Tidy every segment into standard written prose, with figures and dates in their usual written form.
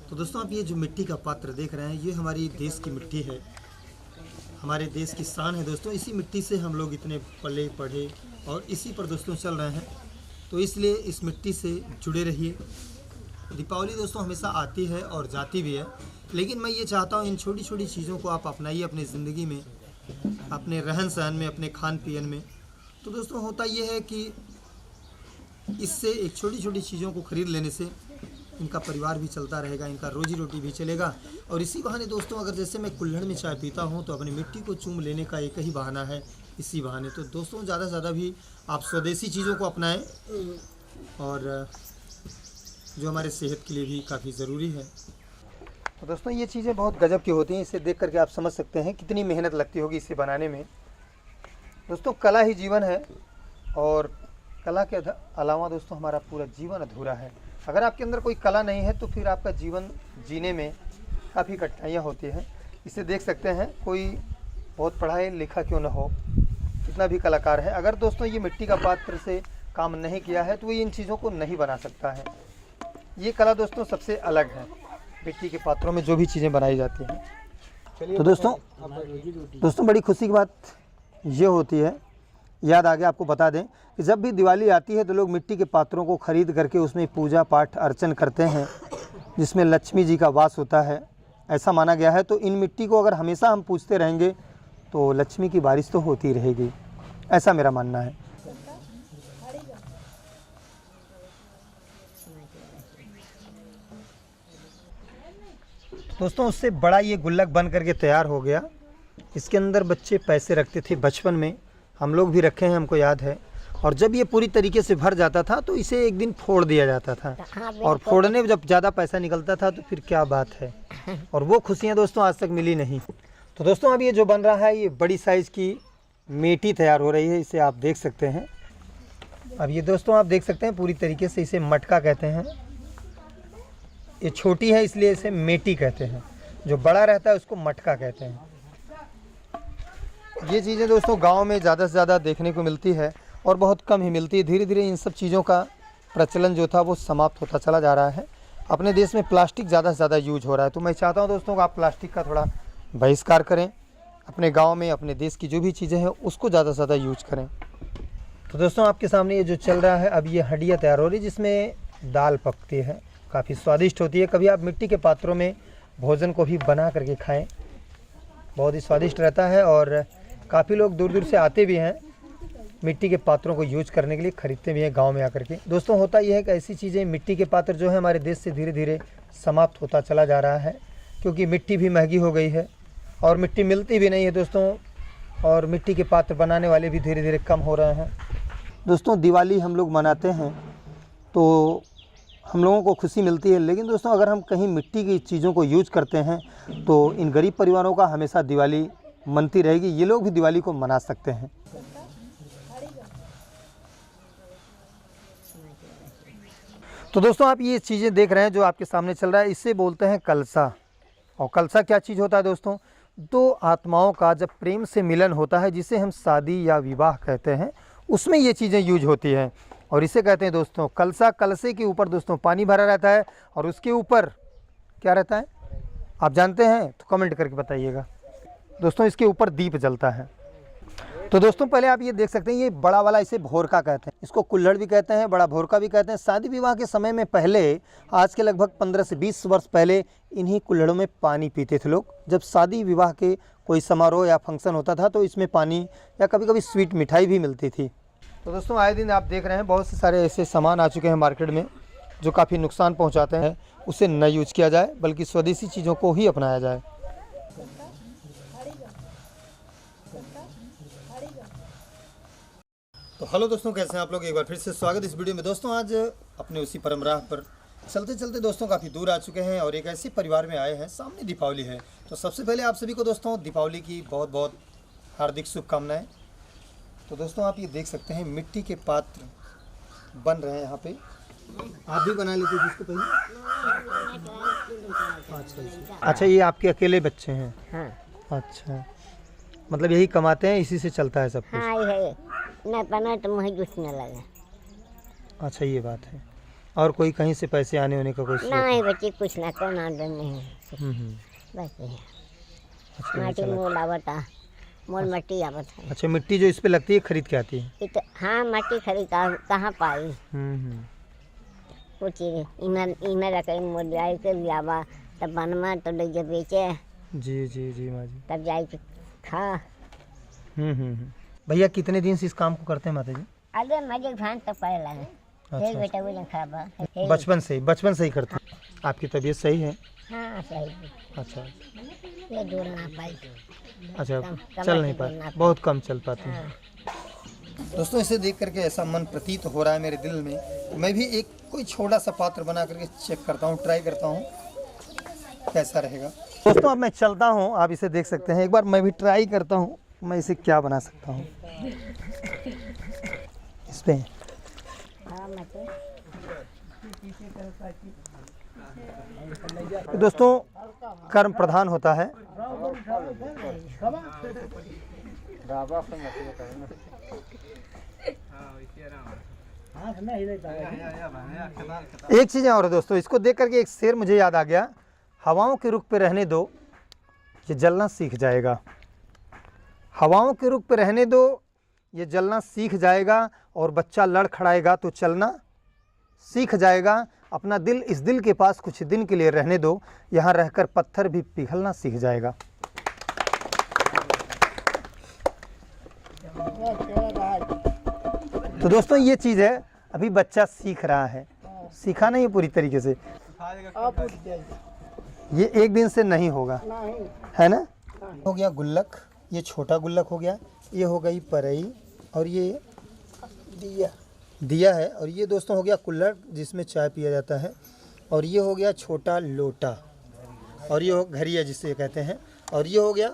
तो दोस्तों आप ये जो मिट्टी का पात्र देख रहे हैं ये हमारी देश की मिट्टी है, हमारे देश की शान है दोस्तों। इसी मिट्टी से हम लोग इतने पले पढ़े और इसी पर दोस्तों चल रहे हैं, तो इसलिए इस मिट्टी से जुड़े रहिए। दीपावली दोस्तों हमेशा आती है और जाती भी है, लेकिन मैं ये चाहता हूँ इन छोटी छोटी चीज़ों को आप अपनाइए अपनी ज़िंदगी में, अपने रहन सहन में, अपने खान पीन में। तो दोस्तों होता ये है कि इससे एक छोटी छोटी चीज़ों को ख़रीद लेने से इनका परिवार भी चलता रहेगा, इनका रोजी रोटी भी चलेगा। और इसी बहाने दोस्तों अगर जैसे मैं कुल्हड़ में चाय पीता हूँ तो अपनी मिट्टी को चूम लेने का एक ही बहाना है, इसी बहाने। तो दोस्तों ज़्यादा से ज़्यादा भी आप स्वदेशी चीज़ों को अपनाएं और जो हमारे सेहत के लिए भी काफ़ी ज़रूरी है। तो दोस्तों ये चीज़ें बहुत गजब की होती हैं, इसे देख करके आप समझ सकते हैं कितनी मेहनत लगती होगी इसे बनाने में। दोस्तों कला ही जीवन है और कला के अलावा दोस्तों हमारा पूरा जीवन अधूरा है। अगर आपके अंदर कोई कला नहीं है तो फिर आपका जीवन जीने में काफ़ी कठिनाइयाँ होती हैं। इसे देख सकते हैं, कोई बहुत पढ़ा लिखा क्यों ना हो, कितना भी कलाकार है, अगर दोस्तों ये मिट्टी का पात्र से काम नहीं किया है तो ये इन चीज़ों को नहीं बना सकता है। ये कला दोस्तों सबसे अलग है, मिट्टी के पात्रों में जो भी चीज़ें बनाई जाती हैं। तो दोस्तों बड़ी खुशी की बात ये होती है, याद आ गया आपको बता दें कि जब भी दिवाली आती है तो लोग मिट्टी के पात्रों को खरीद करके उसमें पूजा पाठ अर्चन करते हैं, जिसमें लक्ष्मी जी का वास होता है, ऐसा माना गया है। तो इन मिट्टी को अगर हमेशा हम पूजते रहेंगे तो लक्ष्मी की बारिश तो होती रहेगी, ऐसा मेरा मानना है। दोस्तों उससे बड़ा ये गुल्लक बन करके तैयार हो गया। इसके अंदर बच्चे पैसे रखते थे, बचपन में हम लोग भी रखे हैं, हमको याद है। और जब ये पूरी तरीके से भर जाता था तो इसे एक दिन फोड़ दिया जाता था, और फोड़ने में जब ज़्यादा पैसा निकलता था तो फिर क्या बात है, और वो खुशियाँ दोस्तों आज तक मिली नहीं। तो दोस्तों अब ये जो बन रहा है ये बड़ी साइज़ की मेटी तैयार हो रही है, इसे आप देख सकते हैं। अब ये दोस्तों आप देख सकते हैं पूरी तरीके से इसे मटका कहते हैं। ये छोटी है इसलिए इसे मेटी कहते हैं, जो बड़ा रहता है उसको मटका कहते हैं। ये चीज़ें दोस्तों गांव में ज़्यादा से ज़्यादा देखने को मिलती है और बहुत कम ही मिलती है। धीरे धीरे इन सब चीज़ों का प्रचलन जो था वो समाप्त होता चला जा रहा है। अपने देश में प्लास्टिक ज़्यादा से ज़्यादा यूज हो रहा है, तो मैं चाहता हूँ दोस्तों कि आप प्लास्टिक का थोड़ा बहिष्कार करें, अपने गाँव में अपने देश की जो भी चीज़ें हैं उसको ज़्यादा से ज़्यादा यूज करें। तो दोस्तों आपके सामने ये जो चल रहा है, अब ये हंडिया तैयार हो रही है जिसमें दाल पकती है, काफ़ी स्वादिष्ट होती है। कभी आप मिट्टी के पात्रों में भोजन को भी बना करके खाएं, बहुत ही स्वादिष्ट रहता है। और काफ़ी लोग दूर दूर से आते भी हैं मिट्टी के पात्रों को यूज करने के लिए, ख़रीदते भी हैं गांव में आकर के। दोस्तों होता यह है कि ऐसी चीज़ें, मिट्टी के पात्र जो है हमारे देश से धीरे धीरे समाप्त होता चला जा रहा है, क्योंकि मिट्टी भी महंगी हो गई है और मिट्टी मिलती भी नहीं है दोस्तों, और मिट्टी के पात्र बनाने वाले भी धीरे धीरे कम हो रहे हैं। दोस्तों दिवाली हम लोग मनाते हैं तो हम लोगों को खुशी मिलती है, लेकिन दोस्तों अगर हम कहीं मिट्टी की चीज़ों को यूज करते हैं तो इन गरीब परिवारों का हमेशा दिवाली मनती रहेगी, ये लोग भी दिवाली को मना सकते हैं। तो दोस्तों आप ये चीज़ें देख रहे हैं जो आपके सामने चल रहा है, इससे बोलते हैं कलसा। और कलसा क्या चीज़ होता है दोस्तों? दो आत्माओं का जब प्रेम से मिलन होता है, जिसे हम शादी या विवाह कहते हैं, उसमें ये चीज़ें यूज होती हैं और इसे कहते हैं दोस्तों कलसा। कलसे के ऊपर दोस्तों पानी भरा रहता है और उसके ऊपर क्या रहता है आप जानते हैं तो कमेंट करके बताइएगा। दोस्तों इसके ऊपर दीप जलता है। तो दोस्तों पहले आप ये देख सकते हैं, ये बड़ा वाला इसे भोरका कहते हैं, इसको कुल्हड़ भी कहते हैं, बड़ा भोरका भी कहते हैं। शादी विवाह के समय में पहले, आज के लगभग 15 से 20 वर्ष पहले, इन्हीं कुल्हड़ों में पानी पीते थे लोग। जब शादी विवाह के कोई समारोह या फंक्शन होता था तो इसमें पानी या कभी कभी स्वीट मिठाई भी मिलती थी। तो दोस्तों आए दिन आप देख रहे हैं बहुत से सारे ऐसे सामान आ चुके हैं मार्केट में जो काफ़ी नुकसान पहुंचाते हैं। उसे न यूज किया जाए बल्कि स्वदेशी चीज़ों को ही अपनाया जाए। तो हेलो दोस्तों, कैसे हैं आप लोग? एक बार फिर से स्वागत इस वीडियो में। दोस्तों आज अपने उसी परम राह पर चलते चलते दोस्तों काफ़ी दूर आ चुके हैं और एक ऐसे परिवार में आए हैं, सामने दीपावली है। तो सबसे पहले आप सभी को दोस्तों दीपावली की बहुत बहुत हार्दिक शुभकामनाएं। तो दोस्तों आप ये देख सकते हैं मिट्टी के पात्र बन रहे हैं यहाँ पे। आप भी बना लेते थे इसको पहले? अच्छा ये आपके अकेले बच्चे हैं? हाँ। अच्छा, मतलब यही कमाते हैं, इसी से चलता है सब कुछ? हाँ, है न बना तो मुझे कुछ न लगा। अच्छा ये बात है। और कोई कहीं से पैसे आने होने का कोई स्रोत? नहीं बच्ची कुछ ना कौन आमदन नहीं है। बस ये अच्छा, माटी मोल आवता, मोल मट्टी आवत है। अच्छा, मिट्टी जो इस पे लगती है खरीद के आती है? हाँ मट्टी खरीद कहाँ पाई। कुछ इमें रखे मोल जाए के लियावा तब बनवा तो ले जब बेचे। जी जी जी माँ जी। तब जाए के खा। भैया कितने दिन से इस काम को करते हैं माता जी? अरे मजे भान तो पहला है। अच्छा, बेटा वो खा बचपन से ही करते हैं। आपकी तबीयत सही है? हाँ सही। अच्छा, ये दूर ना पाई। अच्छा, चल नहीं पाते, बहुत कम चल पाते हैं। दोस्तों इसे देख करके ऐसा मन प्रतीत हो रहा है मेरे दिल में, मैं भी एक कोई छोटा सा पात्र बना करके चेक करता हूँ, ट्राई करता हूँ कैसा रहेगा। दोस्तों अब मैं चलता हूँ, आप इसे देख सकते हैं, एक बार मैं भी ट्राई करता हूँ मैं इसे क्या बना सकता हूँ इस पे। दोस्तों कर्म प्रधान होता है। एक चीज़ और है दोस्तों, इसको देख करके एक शेर मुझे याद आ गया, हवाओं के रुख पे रहने दो ये जलना सीख जाएगा। हवाओं के रुख पे रहने दो ये जलना सीख जाएगा, और बच्चा लड़खड़ाएगा तो चलना सीख जाएगा। अपना दिल इस दिल के पास कुछ दिन के लिए रहने दो, यहाँ रहकर पत्थर भी पिघलना सीख जाएगा। तो दोस्तों ये चीज़ है, अभी बच्चा सीख रहा है, सीखा नहीं पूरी तरीके से, ये एक दिन से नहीं होगा, है ना। हो गया गुल्लक, ये छोटा गुल्लक हो गया, ये हो गई परई, और ये दिया है, और ये दोस्तों हो गया कुल्हड़ जिसमें चाय पिया जाता है, और ये हो गया छोटा लोटा, और ये हो घड़िया जिसे कहते हैं, और ये हो गया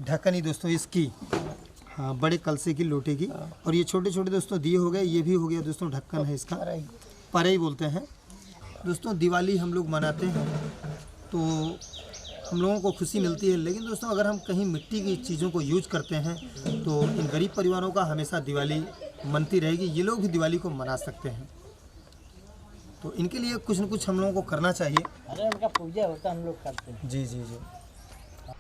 ढकनी दोस्तों इसकी, हाँ बड़े कलसे की लोटे की, और ये छोटे छोटे दोस्तों दिए हो गए, ये भी हो गया दोस्तों ढक्कन है इसका, परई बोलते हैं। दोस्तों दिवाली हम लोग मनाते हैं तो हम लोगों को खुशी मिलती है, लेकिन दोस्तों अगर हम कहीं मिट्टी की चीज़ों को यूज करते हैं तो इन गरीब परिवारों का हमेशा दिवाली मनती रहेगी, ये लोग भी दिवाली को मना सकते हैं। तो इनके लिए कुछ न कुछ हम लोगों को करना चाहिए। अरे उनका पूजा होता हम लोग करते हैं। जी जी जी।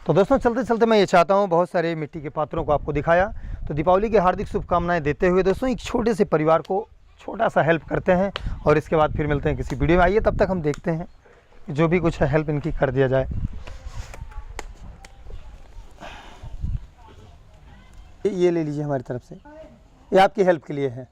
तो दोस्तों चलते चलते मैं ये चाहता हूँ, बहुत सारे मिट्टी के पात्रों को आपको दिखाया, तो दीपावली की हार्दिक शुभकामनाएं देते हुए दोस्तों एक छोटे से परिवार को छोटा सा हेल्प करते हैं, और इसके बाद फिर मिलते हैं किसी वीडियो में। आइए तब तक हम देखते हैं जो भी कुछ है हेल्प इनकी कर दिया जाए। ये ले लीजिए हमारी तरफ से, ये आपकी हेल्प के लिए है।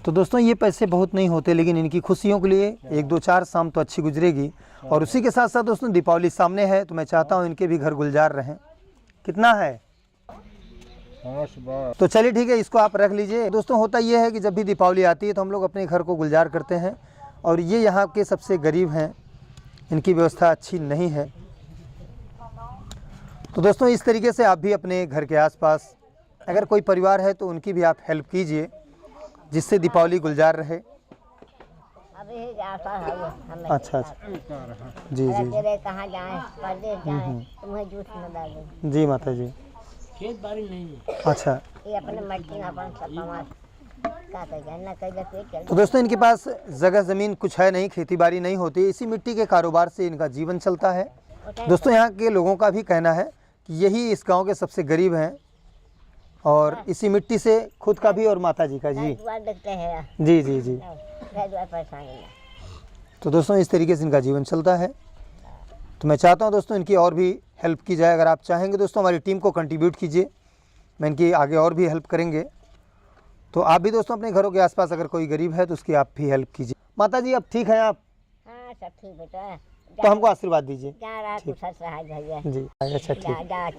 तो दोस्तों ये पैसे बहुत नहीं होते, लेकिन इनकी खुशियों के लिए 1-2-4 शाम तो अच्छी गुजरेगी, और उसी के साथ साथ दोस्तों दीपावली सामने है, तो मैं चाहता हूँ इनके भी घर गुलजार रहें। कितना है? तो चलिए ठीक है, इसको आप रख लीजिए। दोस्तों होता ये है कि जब भी दीपावली आती है तो हम लोग अपने घर को गुलजार करते हैं, और ये यहाँ के सबसे गरीब हैं, इनकी व्यवस्था अच्छी नहीं है। तो दोस्तों इस तरीके से आप भी अपने घर के आसपास अगर कोई परिवार है तो उनकी भी आप हेल्प कीजिए, जिससे दीपावली गुलजार रहे। अच्छा अच्छा, जी जी कहाँ जाए, परदेश जाए, तुम्हें जूठ न डालें। जी माता जी, खेत बाड़ी नहीं है। अच्छा, ये अपने मट्टी अपन तो दोस्तों इनके पास जगह ज़मीन कुछ है नहीं, खेती बाड़ी नहीं होती, इसी मिट्टी के कारोबार से इनका जीवन चलता है। दोस्तों यहाँ के लोगों का भी कहना है कि यही इस गांव के सबसे गरीब हैं, और इसी मिट्टी से खुद का भी और माता जी का। जी जी जी जी। तो दोस्तों इस तरीके से इनका जीवन चलता है। तो मैं चाहता हूँ दोस्तों इनकी और भी हेल्प की जाए। अगर आप चाहेंगे दोस्तों हमारी टीम को कंट्रीब्यूट कीजिए, मैं इनकी आगे और भी हेल्प करेंगे। तो आप भी दोस्तों अपने घरों के आसपास अगर कोई गरीब है तो उसकी आप भी हेल्प कीजिए। माता जी अब ठीक है आप? हाँ सब ठीक बेटा। तो हमको आशीर्वाद दीजिए। जा रहा है भैया जी। अच्छा ठीक।